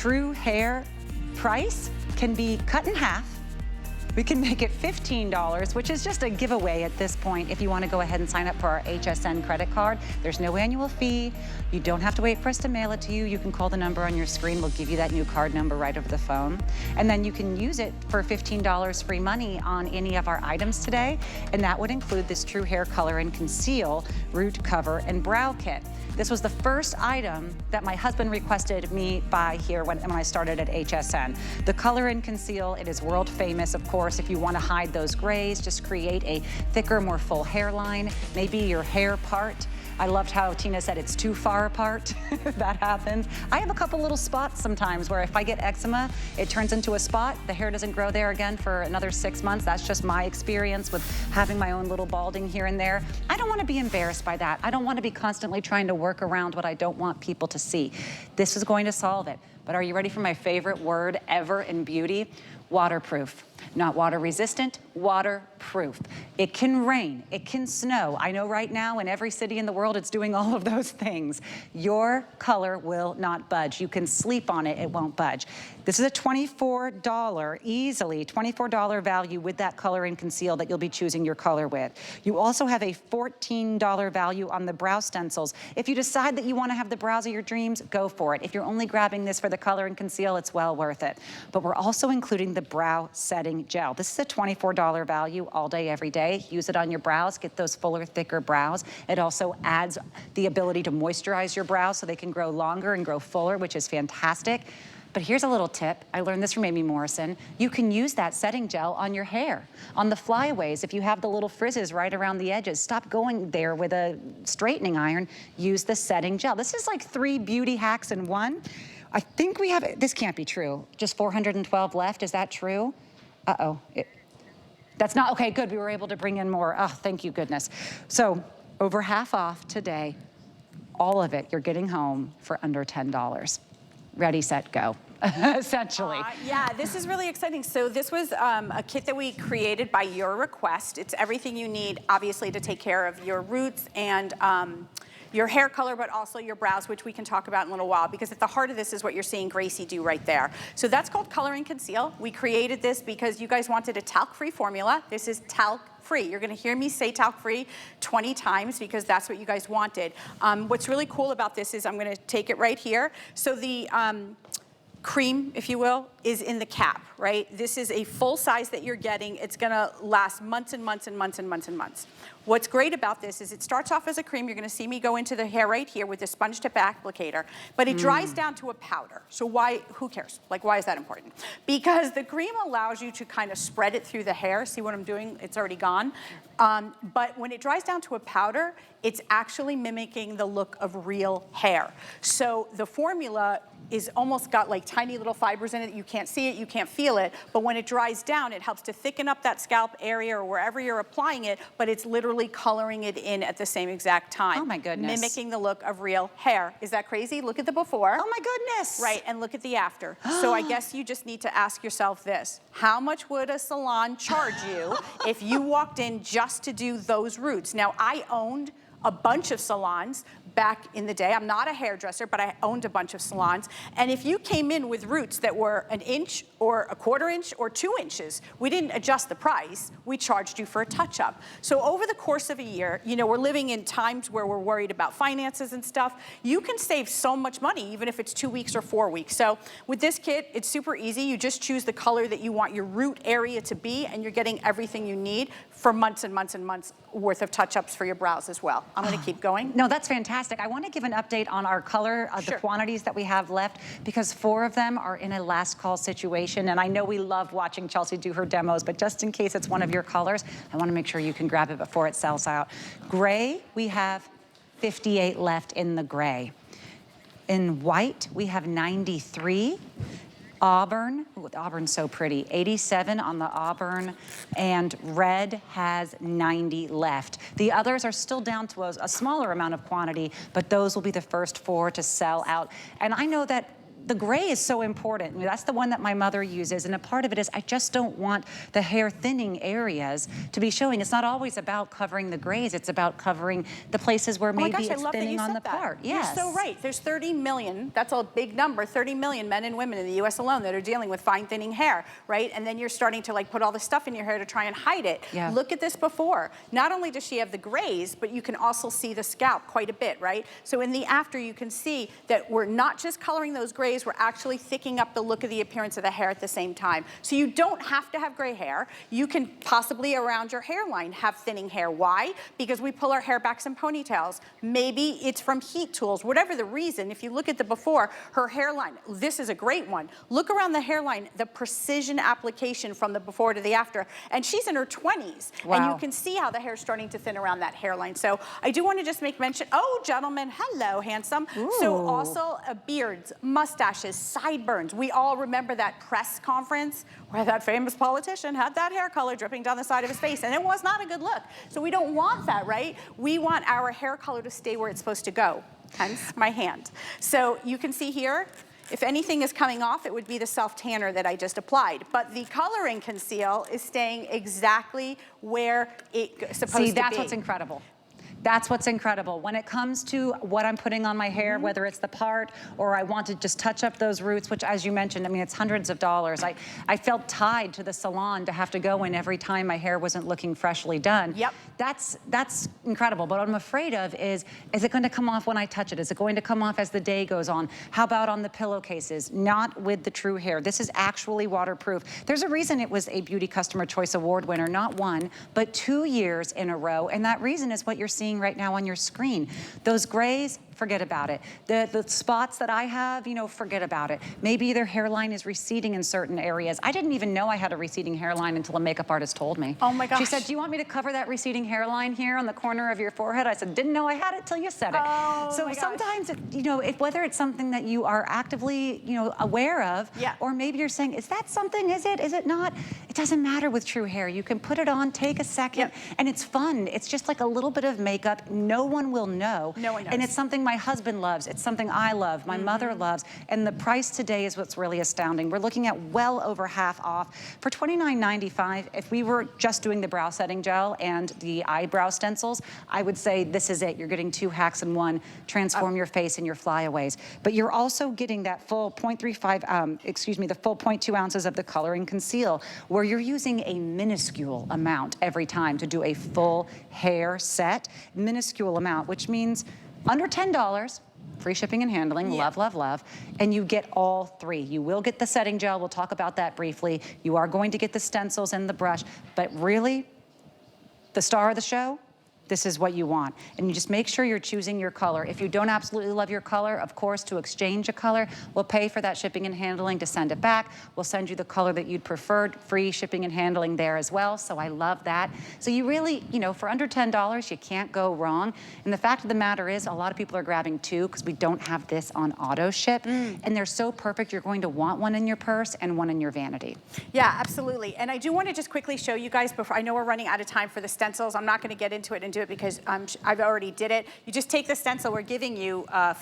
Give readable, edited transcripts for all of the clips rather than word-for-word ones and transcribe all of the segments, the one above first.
TRUHAIR price can be cut in half. We can make it $15, which is just a giveaway at this point if you want to go ahead and sign up for our HSN credit card. There's no annual fee. You don't have to wait for us to mail it to you. You can call the number on your screen. We'll give you that new card number right over the phone. And then you can use it for $15 free money on any of our items today. And that would include this TRUHAIR Color and Conceal Root Cover and Brow Kit. This was the first item that my husband requested me buy here when I started at HSN. The Color and Conceal, it is world famous, of course. If you want to hide those grays, just create a thicker, more full hairline, maybe your hair part. I loved how Tina said it's too far apart. That happens. I have a couple little spots sometimes where if I get eczema, it turns into a spot. The hair doesn't grow there again for another 6 months. That's just my experience with having my own little balding here and there. I don't want to be embarrassed by that. I don't want to be constantly trying to work around what I don't want people to see. This is going to solve it. But are you ready for my favorite word ever in beauty? Waterproof. Not water resistant, waterproof. It can rain, it can snow. I know right now in every city in the world it's doing all of those things. Your color will not budge. You can sleep on it, it won't budge. This is a $24, easily $24 value with that Color and Conceal that you'll be choosing your color with. You also have a $14 value on the brow stencils. If you decide that you want to have the brows of your dreams, go for it. If you're only grabbing this for the Color and Conceal, it's well worth it. But we're also including the brow setting gel. This is a $24 value all day, every day. Use it on your brows, get those fuller, thicker brows. It also adds the ability to moisturize your brows so they can grow longer and grow fuller, which is fantastic. But here's a little tip. I learned this from Amy Morrison. You can use that setting gel on your hair, on the flyaways. If you have the little frizzes right around the edges, stop going there with a straightening iron. Use the setting gel. This is like 3 beauty hacks in one. I think we have, this can't be true. Just 412 left, is that true? Uh-oh, that's not, okay, good, we were able to bring in more. Oh, thank you, goodness. So, over half off today, all of it you're getting home for under $10. Ready, set, go, essentially. Yeah, this is really exciting. So this was a kit that we created by your request. It's everything you need, obviously, to take care of your roots and your hair color, but also your brows, which we can talk about in a little while, because at the heart of this is what you're seeing Gracie do right there. So that's called Color and Conceal. We created this because you guys wanted a talc-free formula. This is talc-free. You're gonna hear me say talc-free 20 times because that's what you guys wanted. What's really cool about this is I'm gonna take it right here. So the cream, if you will, is in the cap, right? This is a full size that you're getting. It's gonna last months and months and months and months and months. What's great about this is it starts off as a cream. You're gonna see me go into the hair right here with the sponge tip applicator, but it dries down to a powder. So why, who cares? Like, why is that important? Because the cream allows you to kind of spread it through the hair. See what I'm doing? It's already gone. But when it dries down to a powder, it's actually mimicking the look of real hair. So the formula is almost got like tiny little fibers in it. You can't see it, you can't feel it, but when it dries down, it helps to thicken up that scalp area or wherever you're applying it, but it's literally coloring it in at the same exact time. Oh my goodness. Mimicking the look of real hair. Is that crazy? Look at the before. Oh my goodness. Right, and look at the after. So I guess you just need to ask yourself this. How much would a salon charge you if you walked in just to do those roots? Now, I owned a bunch of salons back in the day. I'm not a hairdresser, but I owned a bunch of salons. And if you came in with roots that were 1 inch or 1/4 inch or 2 inches, we didn't adjust the price. We charged you for a touch-up. So over the course of a year, you know, we're living in times where we're worried about finances and stuff. You can save so much money, even if it's 2 weeks or 4 weeks. So with this kit, it's super easy. You just choose the color that you want your root area to be, and you're getting everything you need for months and months and months worth of touch-ups for your brows as well. I'm gonna keep going. No, that's fantastic. I want to give an update on our color, the quantities that we have left, because 4 of them are in a last call situation. And I know we love watching Chelsea do her demos, but just in case it's one of your colors, I want to make sure you can grab it before it sells out. Gray, we have 58 left in the gray. In white, we have 93. Auburn, ooh, the auburn's so pretty, 87 on the auburn, and red has 90 left. The others are still down to a smaller amount of quantity, but those will be the first 4 to sell out. And I know that the gray is so important. That's the one that my mother uses, and a part of it is I just don't want the hair thinning areas to be showing. It's not always about covering the grays, it's about covering the places where maybe it's thinning on the part. Yes. You're so right. There's 30 million, that's a big number, 30 million men and women in the US alone that are dealing with fine thinning hair, right? And then you're starting to like put all this stuff in your hair to try and hide it. Yeah. Look at this before. Not only does she have the grays, but you can also see the scalp quite a bit, right? So in the after, you can see that we're not just coloring those grays, we're actually thickening up the look of the appearance of the hair at the same time. So you don't have to have gray hair. You can possibly around your hairline have thinning hair. Why? Because we pull our hair back in ponytails. Maybe it's from heat tools, whatever the reason. If you look at the before, her hairline, this is a great one. Look around the hairline, the precision application from the before to the after. And she's in her 20s. Wow. And you can see how the hair's starting to thin around that hairline. So I do want to just make mention, oh, gentlemen, hello, handsome. Ooh. So also beards, mustaches, sideburns. We all remember that press conference where that famous politician had that hair color dripping down the side of his face, and it was not a good look. So we don't want that, right? We want our hair color to stay where it's supposed to go, hence my hand. So you can see here, if anything is coming off, it would be the self-tanner that I just applied. But the coloring conceal is staying exactly where it's supposed to be. See, that's what's incredible. That's what's incredible. When it comes to what I'm putting on my hair, whether it's the part or I want to just touch up those roots, which as you mentioned, I mean, it's hundreds of dollars. I felt tied to the salon to have to go in every time my hair wasn't looking freshly done. Yep. That's incredible. But what I'm afraid of is it going to come off when I touch it? Is it going to come off as the day goes on? How about on the pillowcases? Not with the TRUHAIR. This is actually waterproof. There's a reason it was a Beauty Customer Choice Award winner, not 1, but 2 years in a row. And that reason is what you're seeing right now on your screen. Those grays, forget about it. The spots that I have, you know, forget about it. Maybe their hairline is receding in certain areas. I didn't even know I had a receding hairline until a makeup artist told me. Oh my gosh. She said, do you want me to cover that receding hairline here on the corner of your forehead? I said, didn't know I had it till you said it. Oh so my gosh. sometimes, you know, whether it's something that you are actively, you know, aware of, yeah. or maybe you're saying, is that something, is it not? It doesn't matter with TRUHAIR. You can put it on, take a second, yep. and it's fun. It's just like a little bit of makeup. No one will know. No one knows. And it's something my husband loves. It's something I love, my mother loves, and the price today is what's really astounding. We're looking at well over half off. For $29.95, if we were just doing the brow setting gel and the eyebrow stencils, I would say this is it. You're getting 2 hacks in one, transform your face and your flyaways. But you're also getting that full 0.35, the full 0.2 ounces of the coloring conceal, where you're using a minuscule amount every time to do a full hair set, minuscule amount, which means under $10, free shipping and handling, yeah. love, love, love, and you get all 3. You will get the setting gel, we'll talk about that briefly. You are going to get the stencils and the brush, but really, the star of the show, this is what you want. And you just make sure you're choosing your color. If you don't absolutely love your color, of course, to exchange a color, we'll pay for that shipping and handling to send it back. We'll send you the color that you'd preferred, free shipping and handling there as well, so I love that. So you really, you know, for under $10, you can't go wrong. And the fact of the matter is, a lot of people are grabbing 2 because we don't have this on auto ship. And they're so perfect, you're going to want one in your purse and one in your vanity. Yeah, absolutely. And I do want to just quickly show you guys before, I know we're running out of time for the stencils. I'm not going to get into it and do it because I've already did it. You just take the stencil, we're giving you 5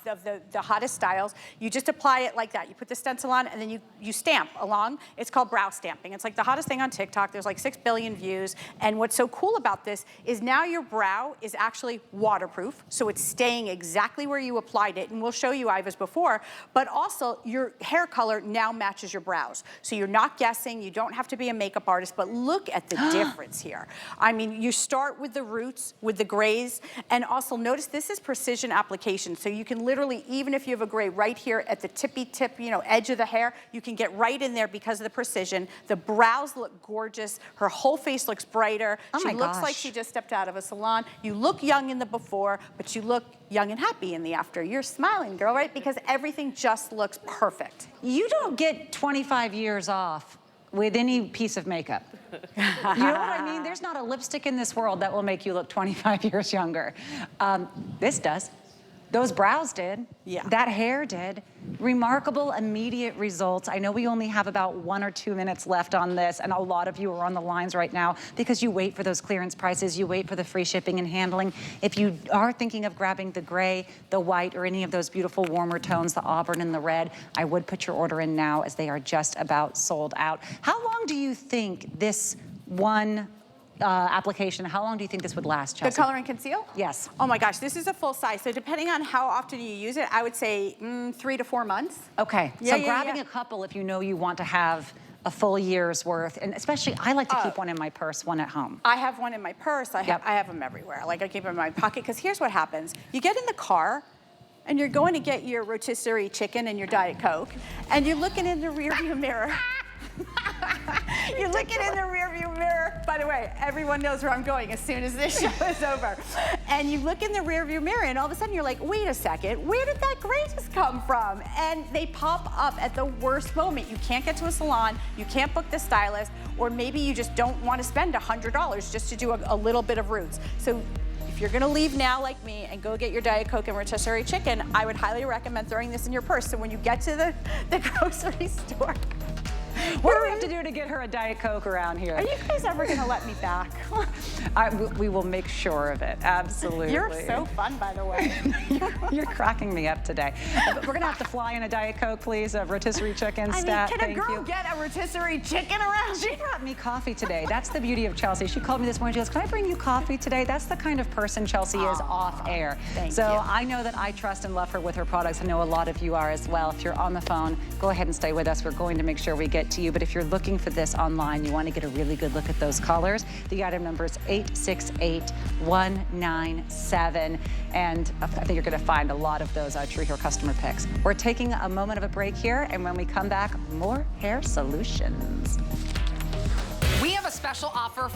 of the hottest styles. You just apply it like that. You put the stencil on and then you stamp along. It's called brow stamping. It's like the hottest thing on TikTok. There's like 6 billion views. And what's so cool about this is now your brow is actually waterproof. So it's staying exactly where you applied it. And we'll show you Iva's before, but also your hair color now matches your brows. So you're not guessing, you don't have to be a makeup artist, but look at the difference here. I mean, you start with the roots, with the grays, and also notice this is precision application. So you can literally, even if you have a gray right here at the tippy tip, you know, edge of the hair, you can get right in there because of the precision. The brows look gorgeous. Her whole face looks brighter. Oh she looks like she just stepped out of a salon. You look young in the before, but you look young and happy in the after. You're smiling, girl, right? Because everything just looks perfect. You don't get 25 years off with any piece of makeup. You know what I mean? There's not a lipstick in this world that will make you look 25 years younger. This does. Those brows did. Yeah. That hair did. Remarkable immediate results. I know we only have about 1 or 2 minutes left on this, and a lot of you are on the lines right now because you wait for those clearance prices, you wait for the free shipping and handling. If you are thinking of grabbing the gray, the white, or any of those beautiful warmer tones, the auburn and the red, I would put your order in now as they are just about sold out. How long do you think this one application, how long do you think this would last, Chelsea? The Color and Conceal? Yes. Oh my gosh, this is a full size. So depending on how often you use it, I would say 3 to 4 months. Okay, Yeah, so yeah, grabbing yeah. a couple if you know you want to have a full year's worth, and especially I like to keep one in my purse, one at home. I have one in my purse. I have them everywhere. Like I keep them in my pocket because here's what happens. You get in the car and you're going to get your rotisserie chicken and your Diet Coke, and you're looking in the rearview mirror. You're looking in the rearview mirror. By the way, everyone knows where I'm going as soon as this show is over. And you look in the rearview mirror, and all of a sudden you're like, wait a second, where did that gray just come from? And they pop up at the worst moment. You can't get to a salon, you can't book the stylist, or maybe you just don't want to spend $100 just to do a little bit of roots. So if you're gonna leave now like me and go get your Diet Coke and rotisserie chicken, I would highly recommend throwing this in your purse. So when you get to the grocery store, What do we have to do to get her a Diet Coke around here? are you guys ever gonna let me back? We will make sure of it, absolutely. You're so fun, by the way. You're cracking me up today. We're gonna have to fly in a Diet Coke, please, a rotisserie chicken stat. Can a girl get a rotisserie chicken around She here? brought me coffee today. That's the beauty of Chelsea. She called me this morning. She goes, can I bring you coffee today? That's the kind of person Chelsea is off air. Thank so you. I know that I trust and love her with her products. I know a lot of you are as well. If you're on the phone, go ahead and stay with us. We're going to make sure we get to you. But if you're looking for this online, you want to get a really good look at those colors. The item number is 868197. And I think you're going to find a lot of those True Hair customer picks. We're taking a moment of a break here. And when we come back, more hair solutions. We have a special offer